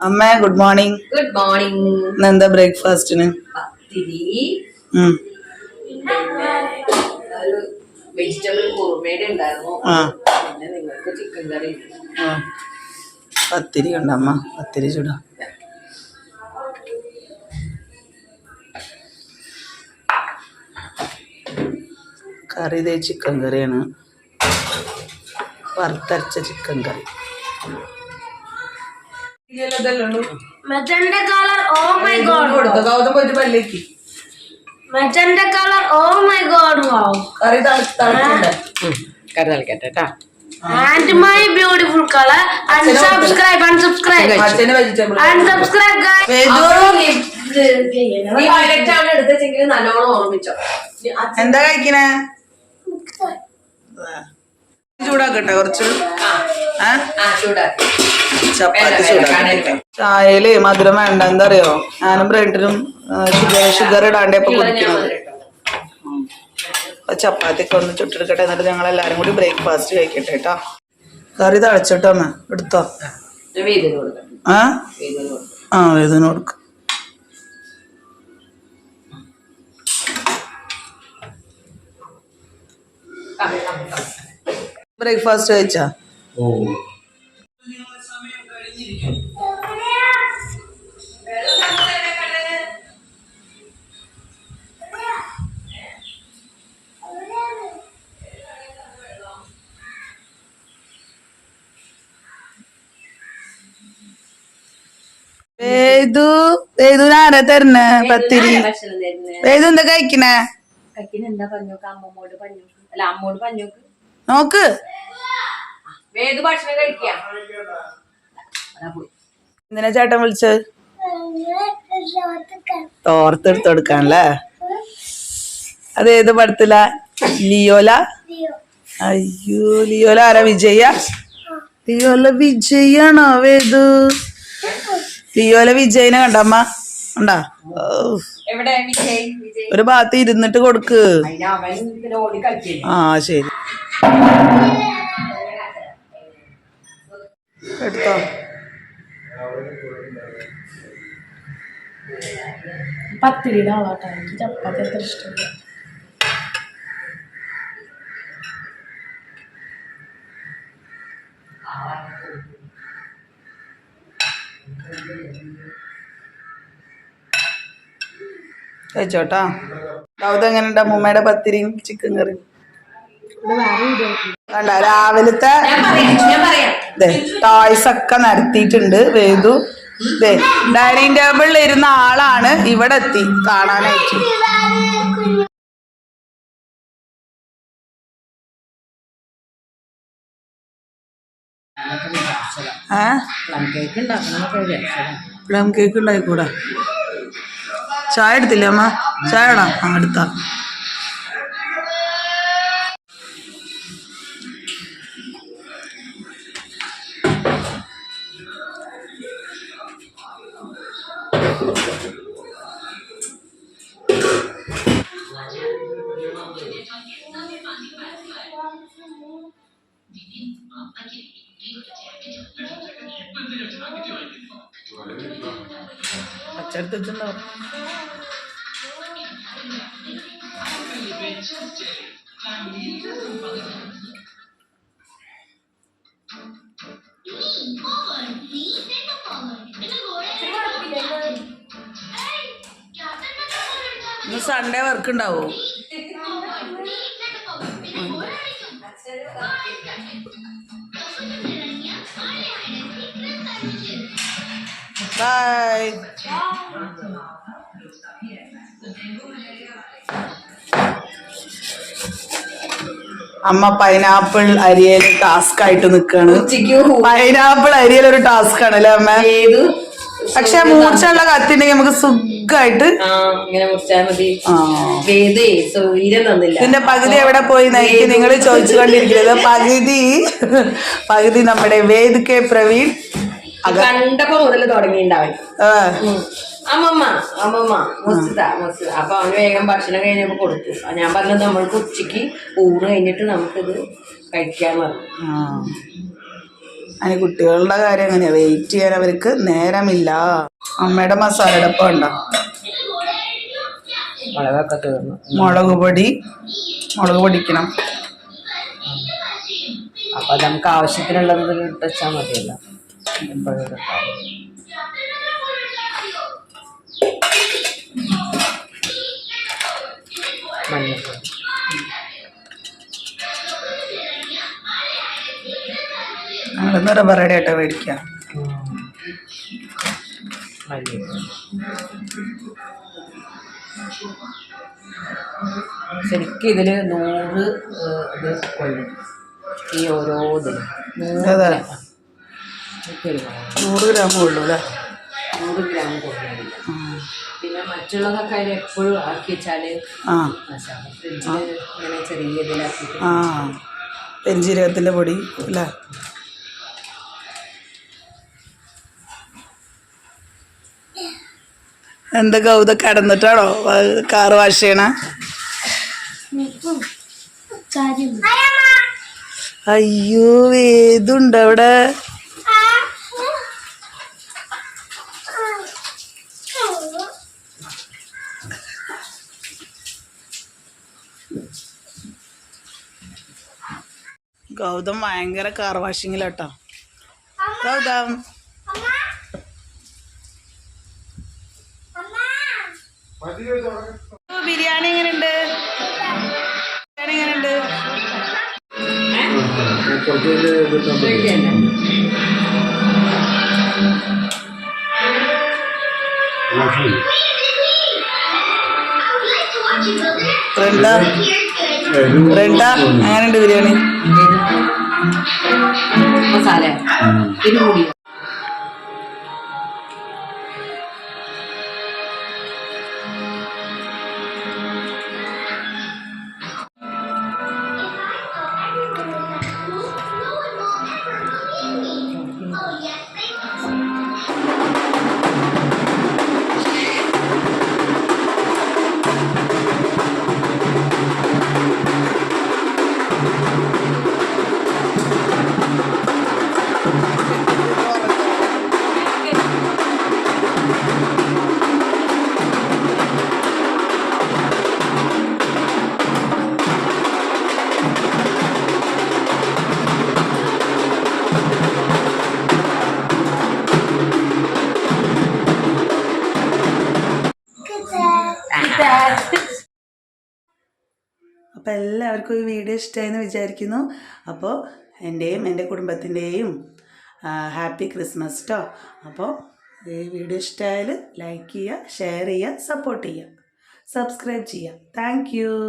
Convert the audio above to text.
അമ്മ good morning. Good morning. എന്താ ബ്രേക്ക്ഫാസ്റ്റിന്? പത്തിരി, വെജിറ്റബിൾ കുറുമയുടെ ഉണ്ടായിരുന്നു. പിന്നെ നിങ്ങൾക്ക് ചിക്കൻ കറി. പത്തിരി ഉണ്ട് അമ്മ, പത്തിരി ചൂടാ. കറി ഇതേ ചിക്കൻ കറിയാണ്, വറുത്തരച്ച ചിക്കൻ കറി. Magenta color, oh my god. Gautam പോയിട്ട് പല്ലേക്ക്. Magenta color, oh my god, wow. കറി തിളച്ചിട്ടുണ്ട്. കറി തളിക്കട്ടെ കേട്ടാ. And my beautiful color. And subscribe, അച്ഛന് വെജിറ്റബിൾ unsubscribe guys. നീ വയലറ്റ് ആണ് എടുത്തെങ്കിൽ നല്ലോണം ഓർമ്മിച്ചോ. എന്താ കഴിക്കണേ? ചൂടാക്കട്ടെ കുറച്ച്. ചൂടാക്കി ചപ്പാത്തി ചൂടാക്കട്ടെ. ചായയില് മധുരം വേണ്ട. എന്താ അറിയോ, ഞാനും ബ്രെഡിനും ഷുഗർ ഇടാണ്ടേ ഇപ്പൊ കുടിക്കുന്നത്. ചപ്പാത്തിയൊക്കെ ഒന്ന് ചുട്ടെടുക്കട്ടെ, എന്നിട്ട് ഞങ്ങൾ എല്ലാരും കൂടി ബ്രേക്ക്ഫാസ്റ്റ് കഴിക്കട്ടെ കേട്ടോ. കറി തളച്ചിട്ടോ അമ്മ, എടുത്തോ. വേദന കൊടുക്ക. ബ്രേക്ക്ഫാസ്റ്റ് കഴിച്ചാ? ആരാ തരുന്നേ പത്തിരി? വേദു എന്താ കഴിക്കണേ? നോക്ക്. എന്തിനാ ചേട്ടൻ വിളിച്ചത്? തോർത്തെടുത്ത് കൊടുക്കാനല്ലേ? അതേത് പടത്തില? ലിയോല? അയ്യോ, ലിയോല ആരാ? വിജയ? ലിയോല വിജയാണോ വേദു? ലിയോല വിജയനെ കണ്ടമ്മ? ഉണ്ടാ? ഒരു ഭാഗത്ത് ഇരുന്നിട്ട് കൊടുക്ക്. ശരി, എടുത്തോ. പത്തിരിയുടെ ആളാട്ടോ, എനിക്ക് ചപ്പാത്തി അത്ര ഇഷ്ടമില്ല. കഴിച്ചോട്ടാ. എങ്ങനെയുണ്ട് അമ്മൂമ്മയുടെ പത്തിരിയും ചിക്കൻ കറിയും? കണ്ട രാവിലത്തെ ടോയ്സ് ഒക്കെ നിരത്തിയിട്ടുണ്ട് വേദു. ഡൈനിങ് ടേബിളിൽ ഇരുന്ന ആളാണ് ഇവിടെ എത്തി കാണാനായിട്ട്. പ്ലം കേക്ക് ഉണ്ടായിക്കൂടാ? ചായ എടുത്തില്ലേ അമ്മ? ചായ ഇടാം. എടുത്താ. അച്ചടുത്ത് വെച്ചിട്ടുണ്ടാവും. സൺഡേ വർക്ക് ഉണ്ടാവോ? ബൈ. അമ്മ പൈനാപ്പിൾ അരിയല് ടാസ്ക് ആയിട്ട് നിക്കാണ്. പൈനാപ്പിൾ അരിയൽ ഒരു ടാസ്ക് ആണല്ലേ അമ്മ? പക്ഷെ മൂർച്ചയുള്ള കത്തിണ്ടെങ്കിൽ നമുക്ക് സുഖമായിട്ട് ഇതിന്റെ പകുതി എവിടെ പോയി നയിക്ക് നിങ്ങൾ ചോദിച്ചു കൊണ്ടിരിക്കുന്നത്. പകുതി നമ്മുടെ വേദ് കെ പ്രവീൺ കണ്ടപ്പോ മുതൽ തുടങ്ങിണ്ടാവും. അമ്മമ്മ അപ്പൊ അവന് വേഗം ഭക്ഷണം കഴിഞ്ഞപ്പോ കൊടുത്തു. ഞാൻ പറഞ്ഞത് നമ്മൾക്ക് ഉച്ചക്ക് ഊണ് കഴിഞ്ഞിട്ട് നമുക്കിത് കഴിക്കാൻ പറഞ്ഞു. അതിന് കുട്ടികളുടെ കാര്യം എങ്ങനെയാണ്, വെയിറ്റ് ചെയ്യാൻ അവർക്ക് നേരമില്ല. അമ്മയുടെ മസാലയുടെ ഉണ്ടോ, മുളകൊക്കെ തീർന്നു. മുളക് പൊടിക്കണം. അപ്പൊ നമുക്ക് ആവശ്യത്തിനുള്ളത് ഇട്ടുവെച്ചാൽ മതിയല്ലോ. മഞ്ഞൾപ്പൊടി, ഞങ്ങൾ റബ്ബറയുടെ ആയിട്ടോ മേടിക്കാം. ശരിക്കും ഇതില് 100 ഇത് കൊള്ളും. ഈ ഓരോ ഇതിലും 100 ഗ്രാം കൊള്ളൂ അല്ലേ? 100 ഗ്രാം കൊള്ളില്ല. പിന്നെ മറ്റുള്ളതൊക്കെ അതിൽ എപ്പോഴും ആക്കി വെച്ചാല് ഫ്രിഡ്ജില് ഇങ്ങനെ ചെറിയ ഇതിലാക്കിയിട്ട് പെരുംജീരകത്തിന്റെ പൊടി അല്ലേ? എന്താ ഗൗത കടന്നിട്ടാണോ കാറ് വാഷ് ചെയ്യണ? അയ്യോ ഏതുണ്ട് അവിടെ? ഗൗതം ഭയങ്കര കാർ വാഷിങ്ങിലാട്ടോ. ഗൗതം ബിരിയാണി എങ്ങനെയുണ്ട്? എങ്ങനെയുണ്ട് ബിരിയാണി? മസാല കൂടി അപ്പോൾ എല്ലാവർക്കും ഈ വീഡിയോ ഇഷ്ടമായെന്ന് വിചാരിക്കുന്നു. അപ്പോൾ എൻ്റെയും എൻ്റെ കുടുംബത്തിൻ്റെയും ഹാപ്പി ക്രിസ്മസ് ട്ടോ. അപ്പോൾ ഈ വീഡിയോ ഇഷ്ടമായാൽ ലൈക്ക് ചെയ്യുക, ഷെയർ ചെയ്യുക, സപ്പോർട്ട് ചെയ്യുക, സബ്സ്ക്രൈബ് ചെയ്യുക. Thank you.